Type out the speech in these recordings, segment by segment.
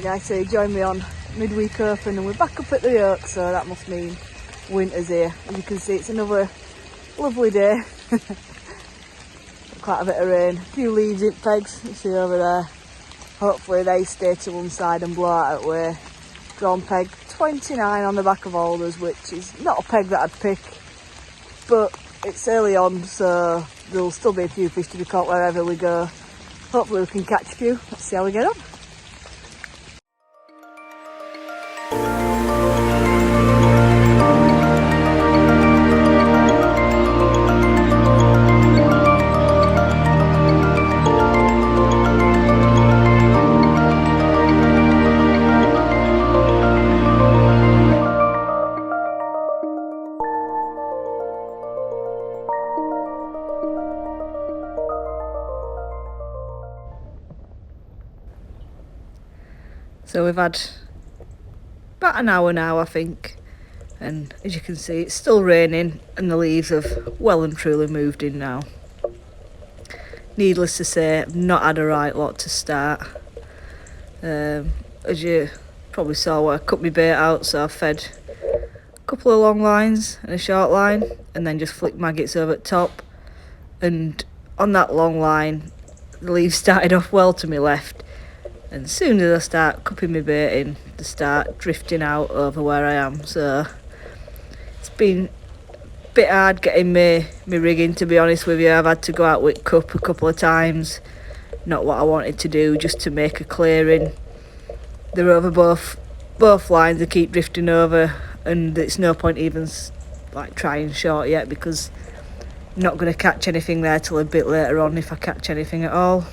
Right guys, so you join me on midweek open and we're back up at the Oak, so that must mean winter's here. As you can see, it's another lovely day. Quite a bit of rain, a few leaves in pegs, you see over there. Hopefully they stay to one side and blow out that way. Drawn peg 29 on the back of Alders, which is not a peg that I'd pick, but it's early on, so there'll still be a few fish to be caught wherever we go. Hopefully we can catch a few. Let's see how we get on. So we've had about an hour now, I think, and as you can see it's still raining and the leaves have well and truly moved in now. Needless to say, I've not had a right lot to start. As you probably saw, I cut my bait out, so I fed a couple of long lines and a short line and then just flicked maggots over the top, and on that long line the leaves started off well to my left. And as soon as I start cupping my bait in, they start drifting out over where I am. So it's been a bit hard getting my rigging, to be honest with you. I've had to go out with cup a couple of times. Not what I wanted to do, just to make a clearing. They're over both lines, they keep drifting over, and it's no point even like trying short yet, because I'm not going to catch anything there till a bit later on, if I catch anything at all.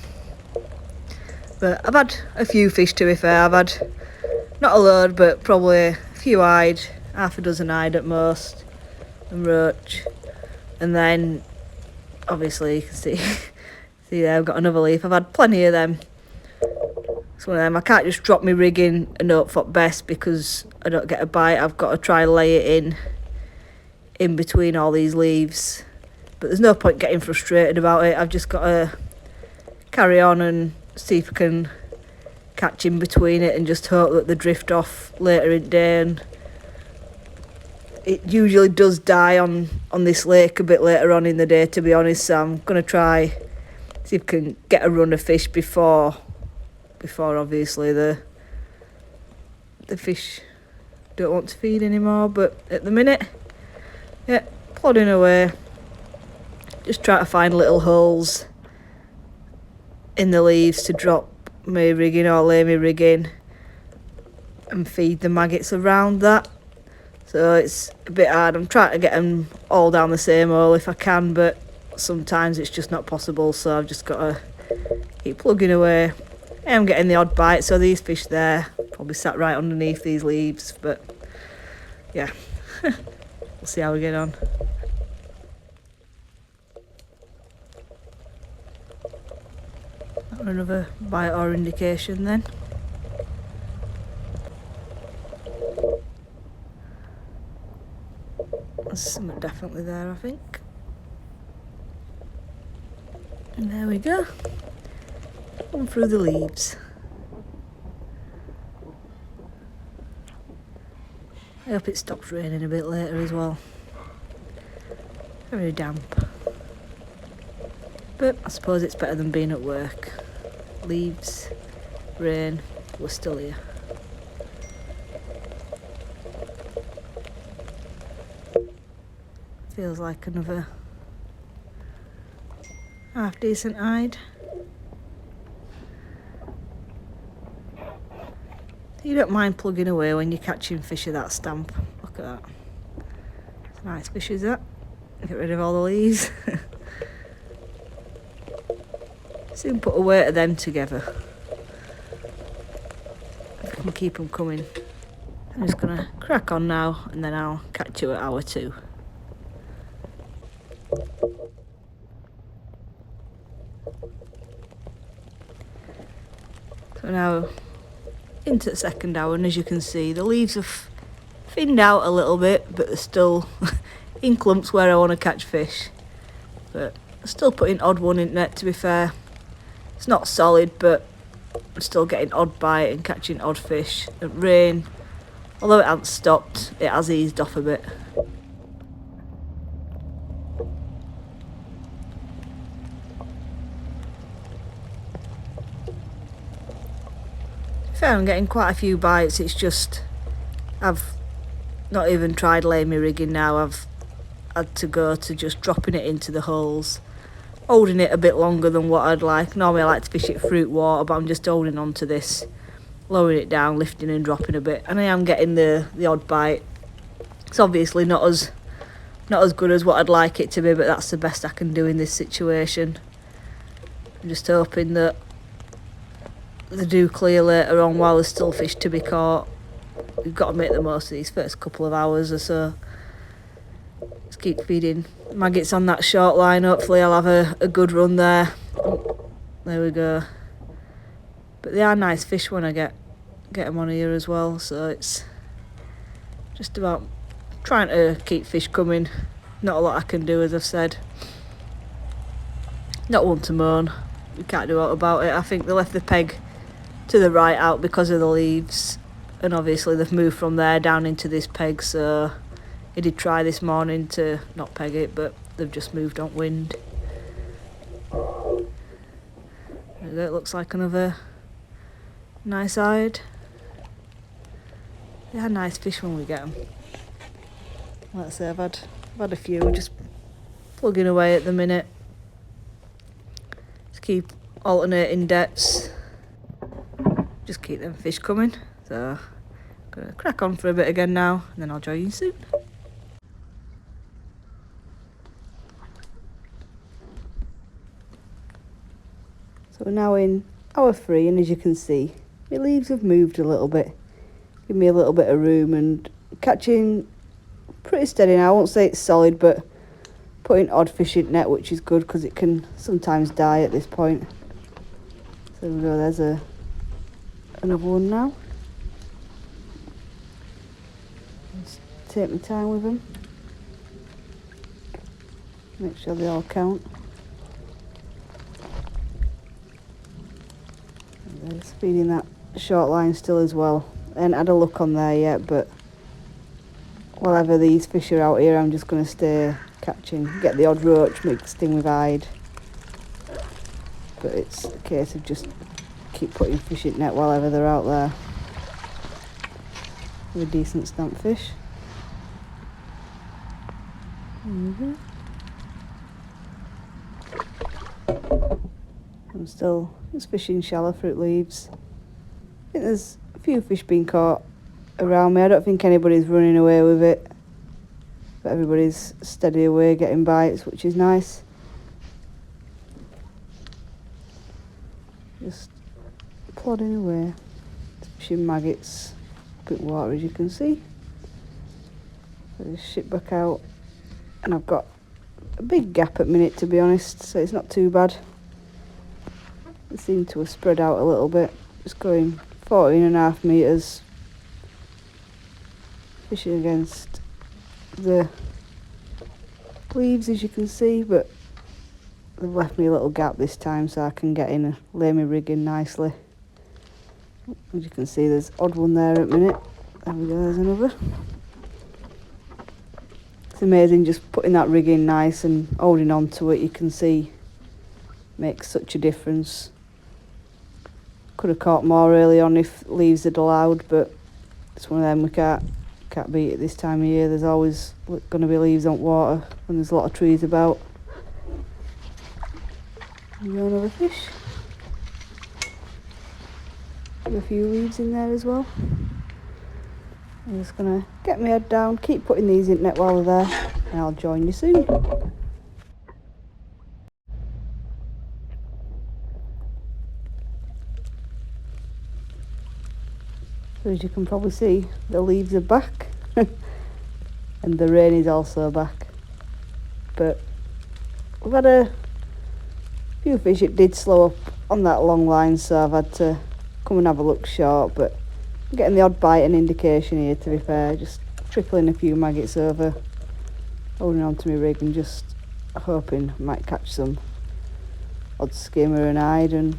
But I've had a few fish, to be fair. I've had not a load, but probably a few eyed, half a dozen eyed at most, and roach. And then obviously you can see there I've got another leaf. I've had plenty of them. It's one of them, I can't just drop my rig in and hope for best because I don't get a bite. I've got to try and lay it in between all these leaves. But there's no point getting frustrated about it. I've just got to carry on and see if I can catch in between it and just hope that they drift off later in the day. And it usually does die on this lake a bit later on in the day, to be honest, so I'm going to try see if I can get a run of fish before obviously the fish don't want to feed anymore. But at the minute, yeah, plodding away, just try to find little holes in the leaves to drop my rigging or lay my rigging and feed the maggots around that. So it's a bit hard. I'm trying to get them all down the same hole if I can, but sometimes it's just not possible, so I've just got to keep plugging away. I am getting the odd bite, so these fish there probably sat right underneath these leaves, but yeah, we'll see how we get on. Another bite or indication then. There's something definitely there, I think. And there we go. One through the leaves. I hope it stops raining a bit later as well. Very damp. But I suppose it's better than being at work. Leaves, rain, we're still here. Feels like another half decent eyed. You don't mind plugging away when you're catching fish of that stamp. Look at that. It's a nice fish, is that? Get rid of all the leaves. Soon put a weight of them together. If I can keep them coming. I'm just going to crack on now and then I'll catch you at hour 2. So now into the second hour, and as you can see the leaves have thinned out a little bit, but they're still in clumps where I want to catch fish. But I'm still putting odd one in net, to be fair. It's not solid, but I'm still getting odd bite and catching odd fish. The rain, although it hasn't stopped, it has eased off a bit. Fair, I'm getting quite a few bites. It's just I've not even tried laying my rigging now. I've had to go to just dropping it into the holes, holding it a bit longer than what I'd like. Normally I like to fish it fruit water, but I'm just holding on to this, lowering it down, lifting and dropping a bit, and I am getting the odd bite. It's obviously not as good as what I'd like it to be, but that's the best I can do in this situation. I'm just hoping that they do clear later on while there's still fish to be caught. We've got to make the most of these first couple of hours or so. Just keep feeding maggots on that short line. Hopefully I'll have a good run there. Oh, there we go. But they are nice fish when I get them on here as well, so it's just about trying to keep fish coming. Not a lot I can do, as I've said. Not one to moan. We can't do aught about it. I think they left the peg to the right out because of the leaves, and obviously they've moved from there down into this peg, so I did try this morning to not peg it, but they've just moved on wind. It looks like another nice hide. They are nice fish when we get them. Like I say, I've had a few just plugging away at the minute. Just keep alternating depths. Just keep them fish coming. So I'm gonna crack on for a bit again now, and then I'll join you soon. So we're now in hour 3, and as you can see, my leaves have moved a little bit. Give me a little bit of room, and catching pretty steady now. I won't say it's solid, but putting odd fish in net, which is good because it can sometimes die at this point. So there we go, there's another one now. Just take my time with them. Make sure they all count. And they're feeding that short line still as well. I haven't had a look on there yet, but whatever these fish are out here, I'm just going to stay catching. Get the odd roach mixed in with hide. But it's a case of just keep putting fish in net while they're out there. With a decent stamp fish. I'm still just fishing shallow fruit leaves. I think there's a few fish being caught around me. I don't think anybody's running away with it, but everybody's steady away getting bites, which is nice. Just plodding away, fishing maggots up in water, as you can see. So I just ship back out, and I've got a big gap at minute, to be honest, so it's not too bad. They seem to have spread out a little bit. Just going 14.5 metres, fishing against the leaves, as you can see, but they've left me a little gap this time so I can get in and lay my rig in nicely. As you can see, there's odd one there at minute. There we go, there's another. It's amazing just putting that rig in nice and holding on to it. You can see makes such a difference. Could have caught more early on if leaves had allowed, but it's one of them we can't beat it this time of year. There's always going to be leaves on water when there's a lot of trees about. There we go, another fish. Got a few leaves in there as well. I'm just going to get my head down, keep putting these in net while they're there, and I'll join you soon. So as you can probably see, the leaves are back and the rain is also back. But we've had a few fish. It did slow up on that long line, so I've had to come and have a look short, but I'm getting the odd bite and indication here, to be fair. Just trickling a few maggots over, holding on to my rig and just hoping I might catch some odd skimmer and hide and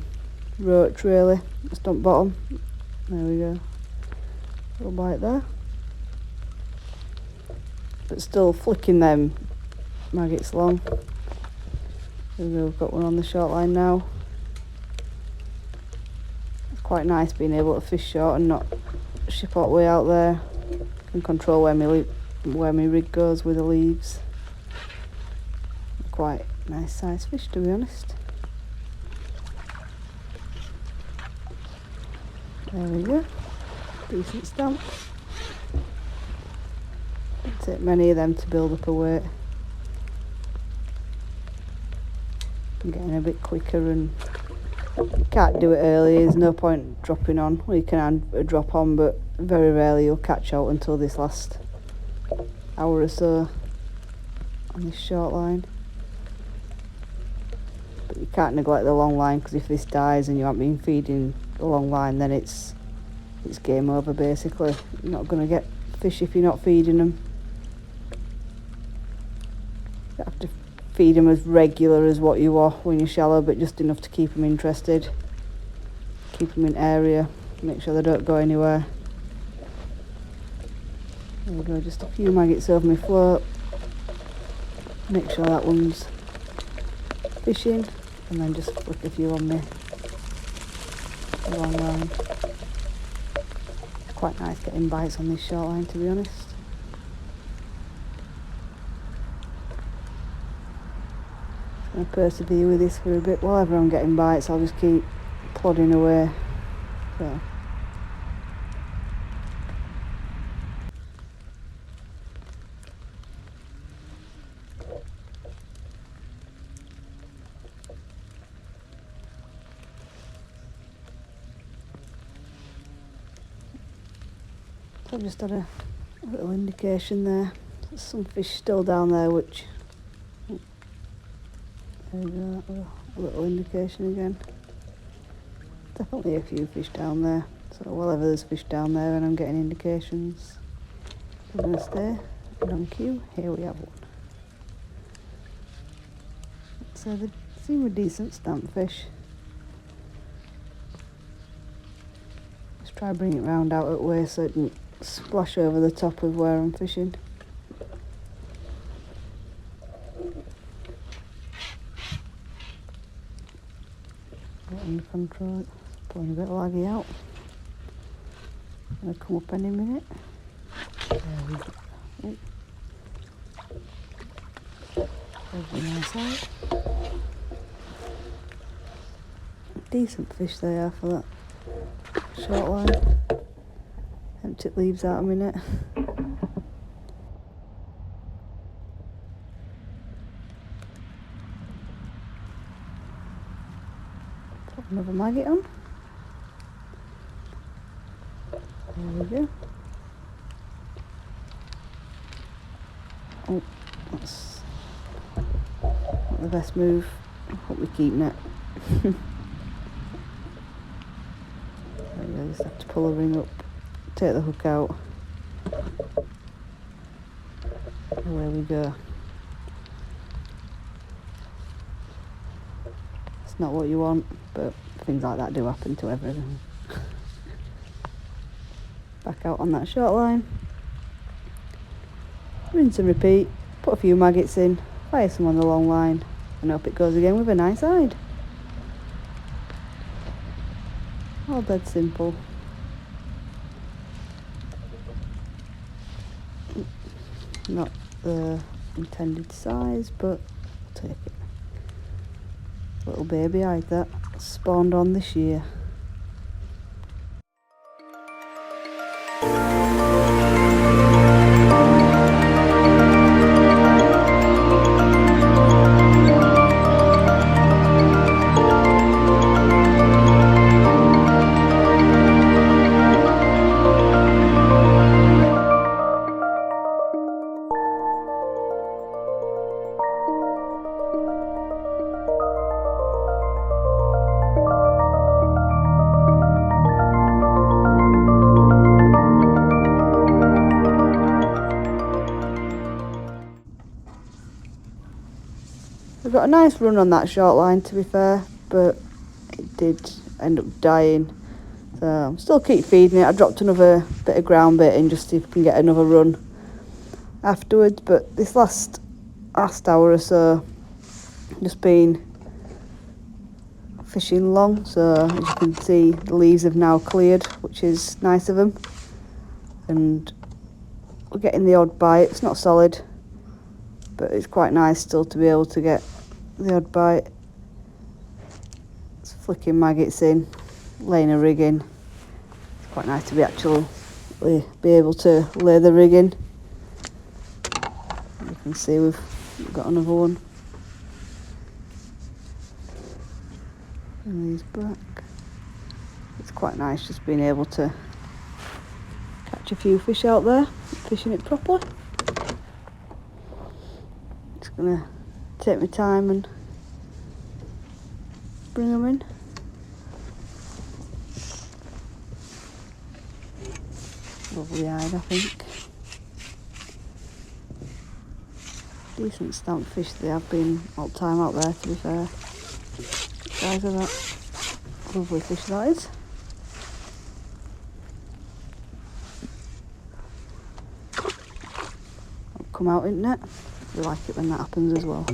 roach really, stump bottom. There we go. Little bite there. But still flicking them maggots along. There we go, we've got one on the short line now. It's quite nice being able to fish short and not ship all the way out there. Can control where my rig goes with the leaves. Quite nice size fish, to be honest. There we go, decent stamp. Didn't take many of them to build up a weight. I'm getting a bit quicker, and you can't do it early. There's no point dropping on. Well, you can drop on, but very rarely you'll catch out until this last hour or so on this short line. But you can't neglect the long line, because if this dies and you haven't been feeding the long line, then it's game over basically. You're not going to get fish if you're not feeding them. You have to feed them as regular as what you are when you're shallow, but just enough to keep them interested, keep them in area, make sure they don't go anywhere. There we go, just a few maggots over my float, make sure that one's fishing, and then just flick a few on me long line. It's quite nice getting bites on this short line, to be honest. I'm going to persevere with this for a bit. Whenever I'm getting bites, I'll just keep plodding away. So. I've just had a little indication there. There's some fish still down there, which... There we go, a little indication again. Definitely a few fish down there. So wherever there's fish down there and I'm getting indications, we're going to stay. And on cue, here we have one. So they seem a decent stamp fish. Let's try bring it round out at way so it can splash over the top of where I'm fishing. Under control, pulling a bit laggy out. Gonna come up any minute. There we go. Oh. There's the other side. Decent fish they are for that short line. Empty leaves out a minute. Another maggot on. There we go. Oh, that's not the best move. I hope we keep it. There we go, just have to pull the ring up, take the hook out. Away we go. Not what you want, but things like that do happen to everything. Back out on that short line. Rinse and repeat. Put a few maggots in, fire some on the long line, and hope it goes again with a nice hide. All dead simple. Not the intended size, but I'll take it. Little baby hide that spawned on this year. I got a nice run on that short line, to be fair, but it did end up dying. So still keep feeding it. I dropped another bit of ground bait in just to see if I can get another run afterwards. But this last hour or so, just been fishing long. So as you can see, the leaves have now cleared, which is nice of them. And we're getting the odd bite. It's not solid, but it's quite nice still to be able to get the odd bite. It's flicking maggots in, laying a rig in. It's quite nice to be actually be able to lay the rig in. You can see we've got another one. And he's back. It's quite nice just being able to catch a few fish out there, fishing it properly. Just gonna take my time and bring them in. Lovely eyed, I think. Decent stamp fish they have been all the time out there, to be fair. Guys are that lovely fish that is. Come out, isn't it? We like it when that happens as well.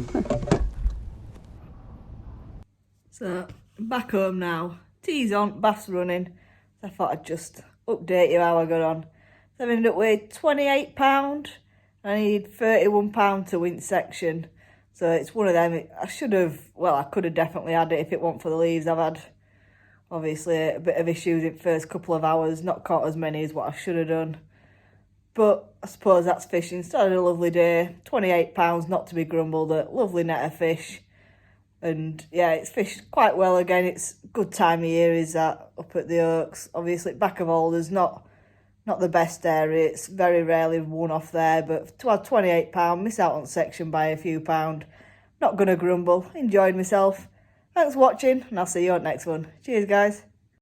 So I'm back home now. Tea's on, bath's running. So I thought I'd just update you how I got on. So I've ended up with £28. I need £31 to win section. So it's one of them. I could have definitely had it if it weren't for the leaves. I've had obviously a bit of issues in the first couple of hours. Not caught as many as what I should have done. But I suppose that's fishing. Started a lovely day. £28, not to be grumbled at. Lovely net of fish. And yeah, it's fished quite well again. It's good time of year is that up at the Oaks. Obviously back of Alders, not the best area. It's very rarely one off there. But to have £28, miss out on section by a few pound. Not going to grumble. Enjoyed myself. Thanks for watching and I'll see you on the next one. Cheers guys.